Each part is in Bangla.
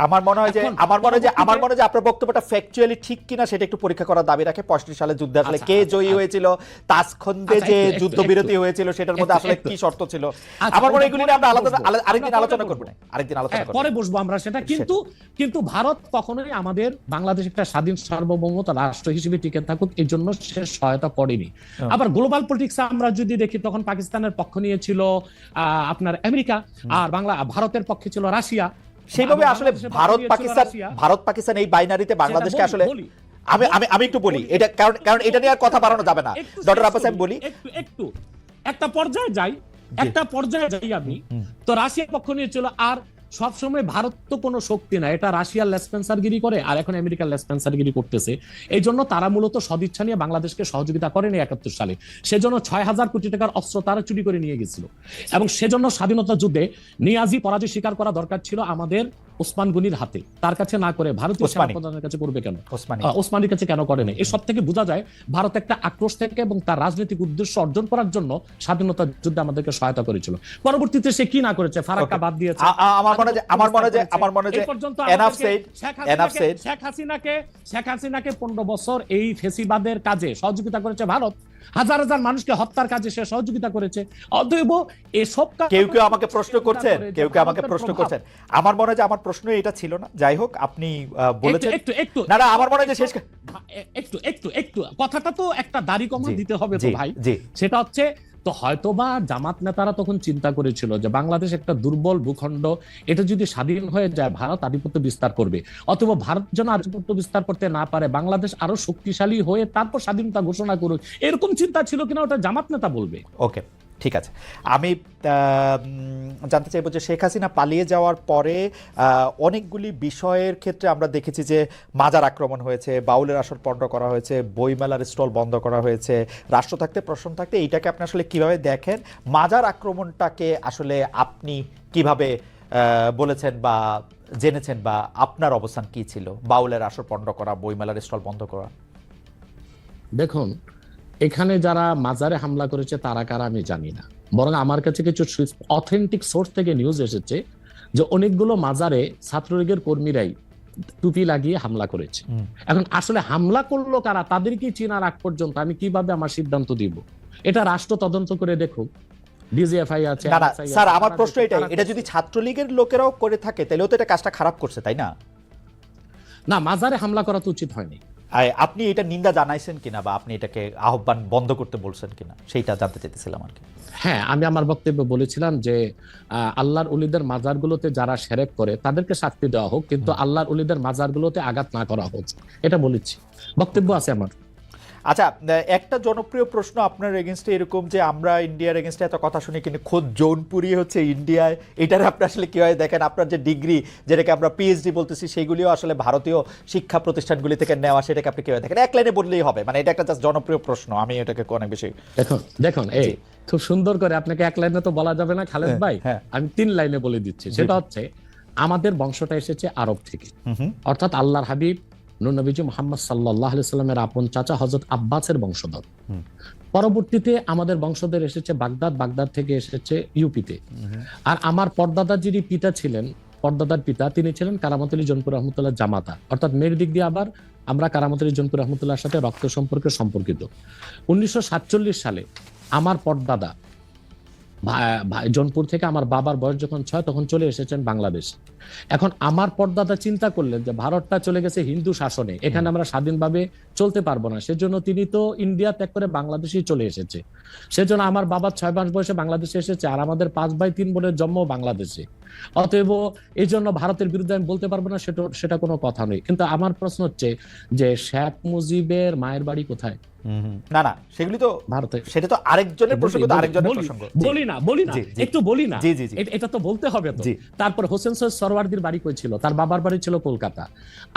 আমার মনে হয় যে আপনার বক্তব্যটা ফ্যাকচুয়ালি ঠিক কিনা সেটা একটু পরীক্ষা করার দাবি রাখে। 65 সালে যুদ্ধে আসলে কে জয়ী হয়েছিল, তাসখন্দে যে যুদ্ধবিরতি হয়েছিল সেটার মধ্যে আসলে কি শর্ত ছিল, আমার মনে হয় এগুলি নিয়ে আমরা আরেকদিন আলোচনা করব, পরে বসবো আমরা সেটা। কিন্তু ভারত কখনোই আমাদের বাংলাদেশ একটা স্বাধীন সার্বভৌমত্ব রাষ্ট্র হিসেবে টিকে থাকুক এই জন্য সে সহায়তা করেনি। আবার গ্লোবাল পলিটিক্স আমরা যদি দেখি, তখন পাকিস্তানের পক্ষ নিয়েছিল আপনার আমেরিকা, আর ভারতের পক্ষে ছিল রাশিয়া। সেইভাবে আসলে ভারত পাকিস্তান এই বাইনারিতে বাংলাদেশকে আসলে আমি একটু বলি এটা, কারণ এটা নিয়ে আর কথা বাড়ানো যাবে না। ডক্টর আব্বাস, আমি বলি একটু একটা পর্যায়ে যাই আমি। তো রাশিয়ার পক্ষ নিয়েছিল, আর সবসময় ভারত তো কোনো শক্তি না, এটা রাশিয়ার লেসপেন্সারগিরি করে, আর এখন আমেরিকার লেসপেন্সারগিরি করতেছে। এই জন্য তারা মূলত সদিচ্ছা নিয়ে বাংলাদেশকে সহযোগিতা করেনি 71 সালে। সেজন্য 6000 কোটি টাকার অস্ত্র তারা চুরি করে নিয়ে গেছিল, এবং সেজন্য স্বাধীনতা যুদ্ধে নিয়াজি পরাজয় স্বীকার করা দরকার ছিল আমাদের ওসমান গনির হাতে, তার কাছে না করে ভারতীয় সেনাপ্রধানের কাছে করবে কেন, ওসমানীর কাছে কেন করে না? এসব থেকে বোঝা যায় ভারত একটা আক্রোশ থেকে এবং তার রাজনৈতিক উদ্দেশ্য অর্জন করার জন্য স্বাধীনতা যুদ্ধে আমাদেরকে সহায়তা করেছিল। পরবর্তীতে সে কি না করেছে, ফারাক্কা বাদ দিয়েছে। শেখ হাসিনাকে 15 বছর এই ফেসিবাদের কাজে সহযোগিতা করেছে ভারত, হাজার হাজার মানুষকে হত্যার কাজে সে সহযোগিতা করেছে। অতএব এসব কেউ আমাকে প্রশ্ন করছেন, আমার মনে হয় যে আমার প্রশ্ন এটা ছিল না। যাই হোক, আপনি বলেছেন একটু না, আমার মনে হয় যে শেষ একটু কথাটা তো একটা দাড়ি কমা দিতে হবে তো ভাই। সেটা হচ্ছে, তো হয়তোবা জামাত নেতারা তখন চিন্তা করেছিল যে বাংলাদেশ একটা দুর্বল ভূখণ্ড, এটা যদি স্বাধীন হয়ে যায় ভারত আধিপত্য বিস্তার করবে, অথবা ভারত যেন আধিপত্য বিস্তার করতে না পারে, বাংলাদেশ আরো শক্তিশালী হয়ে তারপর স্বাধীনতা ঘোষণা করুক, এরকম চিন্তা ছিল কিনা ওটা জামাত নেতা বলবে। ওকে, ঠিক আছে। আমি জানতে চাইবো যে শেখ হাসিনা পালিয়ে যাওয়ার পরে অনেকগুলি বিষয়ের ক্ষেত্রে আমরা দেখেছি যে মাজার আক্রমণ হয়েছে, বাউলের আসর পণ্ড করা হয়েছে, বইমেলার স্টল বন্ধ করা হয়েছে, রাষ্ট্র থাকতে প্রশ্ন থাকতে। এইটাকে আপনি আসলে কিভাবে দেখেন? মাজার আক্রমণটাকে আসলে আপনি কিভাবে বলেছেন বা জেনেছেন, বা আপনার অবস্থান কি ছিল? বাউলের আসর পণ্ড করা, বইমেলার স্টল বন্ধ করা। দেখুন, এখানে যারা মাজারে হামলা করেছে তারা কারা আমি জানি না, বরং আমার কাছে কিছু অথেন্টিক সোর্স থেকে নিউজ এসেছে যে অনেকগুলো মাজারে ছাত্রলীগের কর্মীরাই টুপি লাগিয়ে হামলা করেছে। এখন আসলে হামলা করলো কারা, তাদেরকে চেনার আগ পর্যন্ত আমি কিভাবে আমার সিদ্ধান্ত দিব? এটা রাষ্ট্র তদন্ত করে দেখুক। ডিজিএফআই আছে। স্যার, আমার প্রশ্ন এটাই, এটা যদি ছাত্রলীগের লোকেরাও করে থাকে তাহলেও তো এটা কাজটা খারাপ করছে, তাই না? না, মাজারে হামলা করা তো উচিত হয়নি। আপনি এটা নিন্দা জানাইছেন কিনা, বা আপনি এটাকে আহ্বান বন্ধ করতে বলছেন কিনা, সেইটা জানতে চাইতেছিলাম আর কি। হ্যাঁ, আমি আমার বক্তব্যে বলেছিলাম যে আল্লাহর ওলিদের মাজারগুলোতে যারা শিরক করে তাদেরকে শাস্তি দেওয়া হোক, কিন্তু আল্লাহর ওলিদের মাজারগুলোতে আঘাত না করা হোক, এটা বলেছি, বক্তব্য আছে আমার। আচ্ছা, একটা জনপ্রিয় প্রশ্ন আপনার এগেনস্টে এরকম যে আমরা ইন্ডিয়ার এগেনস্টে এত কথা শুনি, কিন্তু খোদ জৌনপুরি হচ্ছে ইন্ডিয়ায়, এটার আপনি আসলে কিভাবে দেখেন? আপনার যে ডিগ্রি, যেটাকে আমরা পিএইচডি বলতেছি, সেইগুলিও আসলে ভারতীয় শিক্ষা প্রতিষ্ঠানগুলি থেকে নেওয়া, সেটাকে আপনি কিভাবে দেখেন? এক লাইনে বললেই হবে, মানে এটা একটা জাস্ট জনপ্রিয় প্রশ্ন, আমি এটাকে অনেক বেশি। দেখুন এই খুব সুন্দর করে, আপনাকে এক লাইনে তো বলা যাবে না খালেদ ভাই, আমি 3 লাইনে বলে দিচ্ছি। সেটা হচ্ছে, আমাদের বংশটা এসেছে আরব থেকে, অর্থাৎ আল্লাহর হাবিব নূর নবীজি মুহাম্মদ সাল্লাল্লাহু আলাইহি সাল্লামের আপন চাচা হযরত আব্বাসের বংশধর। পরবর্তীতে আমাদের বংশধর এসেছে বাগদাদ থেকে এসেছে ইউপিতে। আর আমার পরদাদার যিনি পিতা ছিলেন, পরদাদার পিতা, তিনি ছিলেন কারামত আলী জনপুর রহমতুল্লাহ জামাতা, অর্থাৎ মেয়ের দিক দিয়ে আবার আমরা কারামত আলী জনপুর রহমতুল্লাহর সাথে রক্ত সম্পর্কে সম্পর্কিত। 1947 সালে আমার পরদাদা জনপুর থেকে, আমার বাবার বয়স যখন 6 তখন চলে এসেছেন বাংলাদেশ। এখন আমার পরদাদা চিন্তা করলেন যে ভারতটা চলে গেছে হিন্দু শাসনে, এখানে আমরা স্বাধীনভাবে চলতে পারবো না, সেজন্য তিনি তো ইন্ডিয়া ত্যাগ করে বাংলাদেশেই চলে এসেছে। সেজন্য আমার বাবা 6 মাস বয়সে বাংলাদেশে এসেছে, আর আমাদের 5 ভাই 3 বোনের জন্ম বাংলাদেশে। অতএব এই জন্য ভারতের বিরুদ্ধে আমি বলতে পারবো না, সেটা কোনো কথা নেই। কিন্তু আমার প্রশ্ন হচ্ছে যে শেখ মুজিবের মায়ের বাড়ি কোথায়? না, সেগুলি তো ভারতে, সেটা তো আরেকজনের প্রসঙ্গ, আরেকজনের প্রসঙ্গ। বলি না একটু বলি না, এটা তো বলতে হবে তো। তারপর হোসেন সৈয়দ সরওয়ার্দির বাড়ি কই ছিল? তার বাবার বাড়ি ছিল কলকাতা।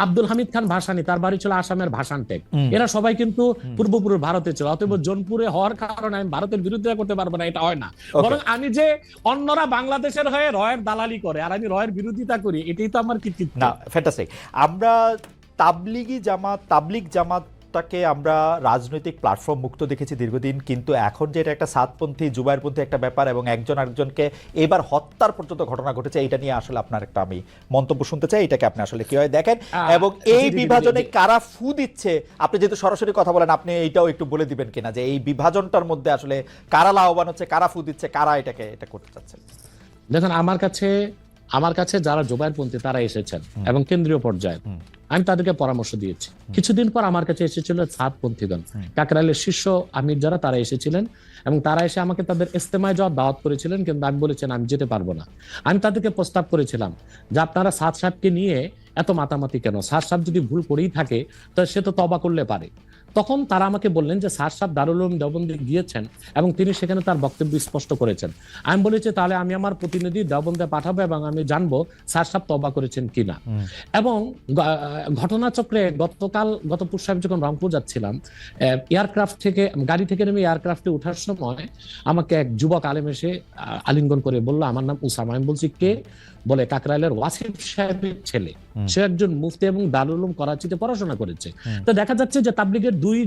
আব্দুল হামিদ খান ভাসানী, তার বাড়ি ছিল আসামের ভাসানটেক। এরা সবাই কিন্তু পূর্বপুরুষ ভারতে ছিল। অতএব জোনপুরে হওয়ার কারণে আমি ভারতের বিরুদ্ধে করতে পারবো না, এটা হয় না। বরং আমি যে অন্যরা বাংলাদেশের হয়ে রয়ের দালালি করে আর আমি রয়ের বিরোধিতা করি, এটাই তো আমার কৃতিত্ব। না, ফ্যান্টাস্টিক। আমরা তাবলিগ জামাত রাষ্ট্রটাকে আমরা রাজনৈতিক প্ল্যাটফর্ম মুক্ত দেখেছি দীর্ঘদিন, কিন্তু এখন যে এটা একটা সাতপন্থী জুবাইরপন্থী একটা ব্যাপার এবং একজন আরেকজনকে এবার হত্যার পর্যন্ত ঘটনা ঘটেছে, এটা নিয়ে আসলে আপনার একটা আমি মন্তব্য শুনতে চাই, এটাকে আপনি আসলে কিভাবে দেখেন এবং এই বিভাজনে কারা ফু দিচ্ছে? আপনি যেহেতু সরাসরি কথা বলেন, আপনি এইটাও একটু বলে দিবেন কিনা যে এই বিভাজনটার মধ্যে আসলে কারা লাভবান হচ্ছে, কারা ফু দিচ্ছে, কারা এটা করতে চাচ্ছে? দেখুন, আমার কাছে যারা জুবাইরপন্থী তারা এসেছেন এবং কেন্দ্রীয় পর্যায়ে আমি তাদেরকে পরামর্শ দিয়েছি। কিছুদিন পর আমার কাছে এসেছিল সাতপন্থীগণ, কাকরাইলের শীর্ষ আমির যারা, তারা এসেছিলেন এবং তারা এসে আমাকে তাদের ইস্তেমায় যাওয়ার দাওয়াত করেছিলেন, কিন্তু আমি বলেছেন আমি যেতে পারবো না। আমি তাদেরকে প্রস্তাব করেছিলাম যে আপনারা সাদ সাহেবকে নিয়ে এত মাতামাতি কেন? সাদ সাহেব যদি ভুল করেই থাকে তো সে তো তওবা করলে পারে। তখন তারা আমাকে বললেন যে সাদ সাহেব দারুল উলুম দেওবন্দে গিয়েছেন এবং তিনি সেখানে তার বক্তব্য স্পষ্ট করেছেন। আমি বলেছি তাহলে আমি আমার প্রতিনিধি দেওবন্দে পাঠাবো এবং আমি জানবো সাদ সাহেব তওবা করেছেন কিনা। এবং ঘটনাচক্রে গত পুর সাহেব যখন রংপুর যাচ্ছিলাম, এয়ারক্রাফট থেকে, গাড়ি থেকে নেমে এয়ারক্রাফটে ওঠার সময় আমাকে এক যুবক আলেম এসে আলিঙ্গন করে বললো আমার নাম উসামা। আমি বলছি কে? বলে কাকরাইলের ওয়াসিফ সাহেবের ছেলে, সে একজন মুফতি এবং দারুল উলুম করাচিতে পড়াশোনা করেছে। তো দেখা যাচ্ছে যে তাবলিগের দুই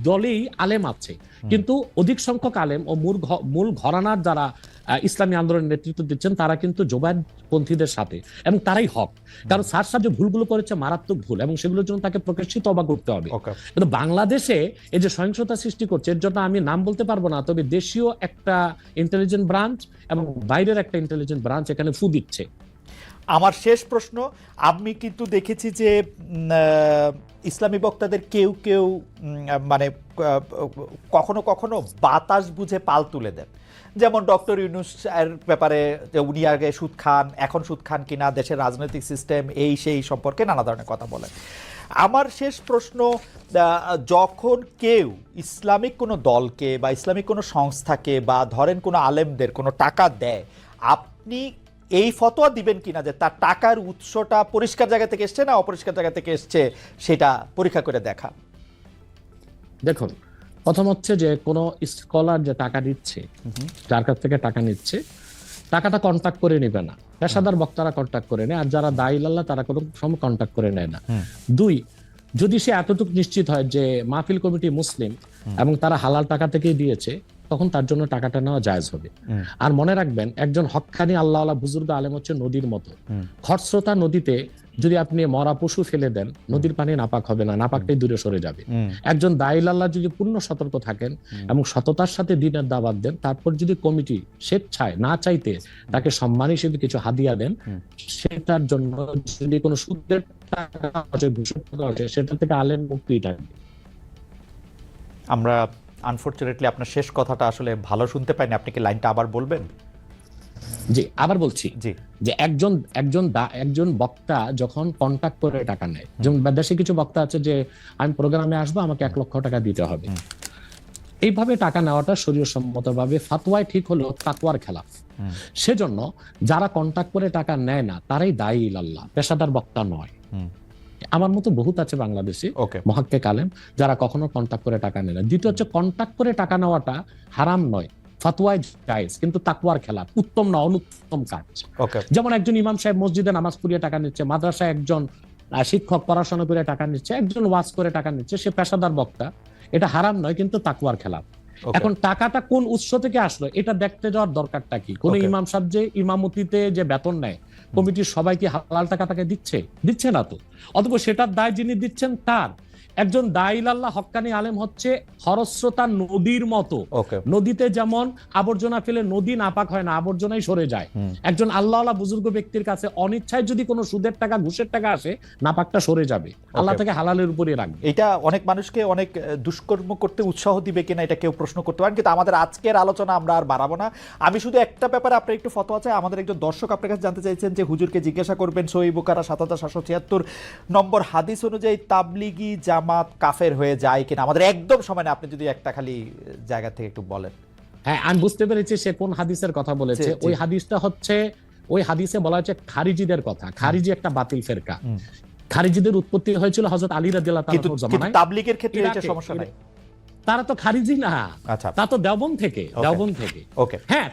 দলেই আলেম আছে, কিন্তু অধিক সংখ্যক আলেম ও মূল ঘরানার যারা ইসলামী আন্দোলনের নেতৃত্ব দিচ্ছেন তারা কিন্তু জুবাইরপন্থীদের সাথে, এবং তারাই হক। কারণ স্যার সাহেব যে ভুলগুলো করেছে মারাত্মক ভুল এবং সেগুলোর জন্য তাকে প্রকাশ্যে তওবা করতে হবে। কিন্তু বাংলাদেশে এই যে সহিংসতা সৃষ্টি করছে, এর জন্য আমি নাম বলতে পারবো না, তবে দেশীয় একটা ইন্টেলিজেন্ট ব্রাঞ্চ এবং বাইরের একটা ইন্টেলিজেন্ট ব্রাঞ্চ এখানে ফু দিচ্ছে। আমার শেষ প্রশ্ন, আমি কিন্তু দেখেছি যে ইসলামী বক্তাদের কেউ কেউ মানে কখনো কখনো বাতাস বুঝে পাল তুলে দেন, যেমন ডক্টর ইউনূস এর ব্যাপারে যে উনি আগে সুদ খান, এখন সুদ খান কিনা, দেশের রাজনৈতিক সিস্টেম এই সেই সম্পর্কে নানা ধরনের কথা বলেন। আমার শেষ প্রশ্ন, যখন কেউ ইসলামিক কোনো দলকে বা ইসলামিক কোনো সংস্থাকে বা ধরেন কোনো আলেমদের কোনো টাকা দেয়, আপনি এই ফতোয়া দিবেন কিনা যে তার টাকার উৎসটা পরিষ্কার জায়গা থেকে এসছে না অপরিষ্কার জায়গা থেকে এসছে, সেটা পরীক্ষা করে দেখা? দেখুন, প্রথম হচ্ছে যে কোনো স্কলার যে টাকা দিচ্ছে, যার কাছ থেকে টাকা নিচ্ছে, টাকাটা কন্ট্যাক্ট করে নেবে না। পেশাদার বক্তারা কন্ট্যাক্ট করে নেয়, আর যারা দায়ী আল্লাহ তারা কোনো সময় কন্ট্যাক্ট করে নেয় না। দুই, যদি সে এতটুকু নিশ্চিত হয় যে মাহফিল কমিটি মুসলিম এবং তারা হালাল টাকা থেকেই দিয়েছে, তখন তার জন্য টাকাটা নেওয়া জায়েজ হবে। আর মনে রাখবেন, একজন হক্কানি আল্লাহওয়ালা বুজুর্গ আলেম হচ্ছে নদীর মতো। খরস্রোতা নদীতে যদি আপনি মরা পশু ফেলে দেন, নদীর পানি নাপাক হবে না, নাপাকটাই দূরে সরে যাবে। একজন দায়ীল আল্লাহ যদি পূর্ণ সতর্ক থাকেন এবং সততার সাথে দিনের দাওয়াত দেন, তারপর যদি কমিটি স্বেচ্ছায় না চাইতে তাকে সম্মান হিসেবে কিছু হাদিয়া দেন, সেটার জন্য যদি কোনো সুদের টাকা সেটা থেকে আলেম মুক্তি থাকবে। আমরা আনফরচুনেটলি আপনার শেষ কথাটা আসলে ভালো শুনতে পাইনি, আপনি কি লাইনটা আবার বলবেন? জি, আবার বলছি যে একজন বক্তা যখন কন্ট্যাক্ট করে টাকা নেয়, যেমন দেশে কিছু বক্তা আছে যে আমি প্রোগ্রামে আসবো, আমাকে 1 লক্ষ টাকা দিতে হবে, এইভাবে টাকা নেওয়াটা শরীয়সম্মতভাবে ফাতওয়ায় ঠিক হলেও তাকওয়ার খেলাফ। সেজন্য যারা কন্ট্যাক্ট করে টাকা নেয় না তারাই দায়ী ইলাল্লাহ, পেশাদার বক্তা নয়। আমার মতো বহুত আছে বাংলাদেশে মুহাক্কিক আলেম যারা কখনো কন্ট্যাক্ট করে টাকা নেয় না। দ্বিতীয় হচ্ছে, কন্ট্যাক্ট করে টাকা নেওয়াটা হারাম নয়, ফাতওয়ায় জায়েজ, কিন্তু তাকওয়ার খেলাফ, উত্তম না অনুত্তম কাজ। যেমন একজন ইমাম সাহেব মসজিদে নামাজ পড়িয়ে টাকা নিচ্ছে, মাদ্রাসায় একজন শিক্ষক পড়াশোনা করে টাকা নিচ্ছে, একজন ওয়াজ করে টাকা নিচ্ছে, সে পেশাদার বক্তা, এটা হারাম নয় কিন্তু তাকওয়ার খেলাফ। এখন টাকাটা কোন উৎস থেকে আসলো এটা দেখতে যাওয়ার দরকারটা কি? কোন ইমাম সাহেব যে ইমামতিতে যে বেতন নেয়, কমিটির সবাইকে হালাল টাকা তাকে দিচ্ছে না তো, অথবা সেটার দায় যিনি দিচ্ছেন তার। একজন দায়ীল আল্লাহ হক্কানি আলেম হচ্ছে খরস্রোতা নদীর মতো। নদীতে যেমন আবর্জনা ফেলে নদী নাপাক হয় না, আবর্জনাই সরে যায়। একজন আল্লাহওয়ালা বুজুর্গ ব্যক্তির কাছে অনিচ্ছায় যদি কোনো সুদের টাকা ঘুষের টাকা আসে, নাপাকটা সরে যাবে, আল্লাহ থেকে হালালের উপরে রাখবে। এটা অনেক মানুষকে অনেক দুষ্কর্ম করতে উৎসাহ দিবে কিনা এটা কেউ প্রশ্ন করতে পারেন, কিন্তু আমাদের আজকের আলোচনা আমরা আর বাড়াবো না। আমি শুধু একটা ব্যাপারে আপনার একটু ফতোয়া চাই। আমাদের একজন দর্শক আপনার কাছে জানতে চাইছেন যে হুজুরকে জিজ্ঞাসা করবেন সহিহ বুখারী ৭৭৭৬ নম্বর হাদিস অনুযায়ী তাবলিগি জামাত কাফের হয়ে যায় কিনা। আমাদের একদম সময় না, আপনি যদি একটা খালি জায়গা থেকে একটু বলেন। হ্যাঁ, আমি বুঝতে পেরেছি সে কোন হাদিসের কথা বলেছে। ওই হাদিসটা হচ্ছে, ওই হাদিসে বলা হচ্ছে খারিজিদের কথা। খারিজি একটা বাতিল ফেরকা। খারিজিদের উৎপত্তি হয়েছিল হযরত আলী রাদিয়াল্লাহু তাআলার জামানায়। তাবলীগের ক্ষেত্রে এটা সমস্যা নাই। তারা তো খারিজি না, আচ্ছা। তা তো দেওবন্দ থেকে, দেওবন্দ থেকে। ওকে। হ্যাঁ,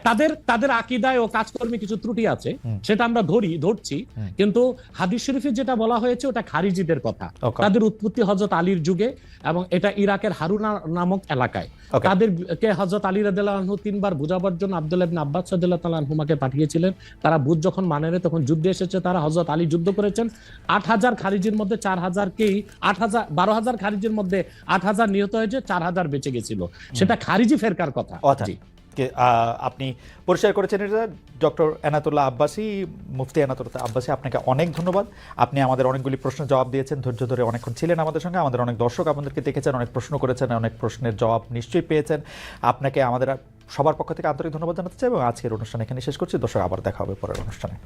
তাদের আকীদায় ও কাজকর্মে কিছু ত্রুটি আছে, সেটা আমরা ধরছি, কিন্তু হাদিস শরীফে যেটা বলা হয়েছে ওটা খারিজিদের কথা। Okay. তাদের উৎপত্তি হযরত আলীর যুগে, এবং এটা ইরাকের হারুনা নামক এলাকায়। Okay. তাদেরকে হযরত আলী রাদিয়াল্লাহু আনহু 3 বার বুঝাবার জন্য আব্দুল্লাহ ইবনে আব্বাস রাদিয়াল্লাহু তাআলা আনহুমাকে পাঠিয়েছিলেন। তারা বুঝ যখন মানে না, তখন যুদ্ধে এসেছে তারা। হযরত আলী যুদ্ধ করেছেন, 8000 খারিজির মধ্যে 4000কেই 12000 খারিজির মধ্যে 8000 নিহত হয়েছে, 4000 বেঁচে গেছিল। সেটা খারিজি ফেরকার কথা। আচ্ছা, জি। আপনি পরিষ্কার করেছেন এটা। ডক্টর এনায়েতুল্লাহ আব্বাসী, মুফতি এনায়েতুল্লাহ আব্বাসী, আপনাকে অনেক ধন্যবাদ। আপনি আমাদের অনেকগুলি প্রশ্নের জবাব দিয়েছেন, ধৈর্য ধরে অনেকক্ষণ ছিলেন আমাদের সঙ্গে। আমাদের অনেক দর্শক আপনাদেরকে দেখেছেন, অনেক প্রশ্ন করেছেন, অনেক প্রশ্নের জবাব নিশ্চয়ই পেয়েছেন। আপনাকে আমাদের সবার পক্ষ থেকে আন্তরিক ধন্যবাদ জানাতে চাই এবং আজকের অনুষ্ঠান এখানে শেষ করছি। দর্শক, আবার দেখা হবে পরের অনুষ্ঠানে।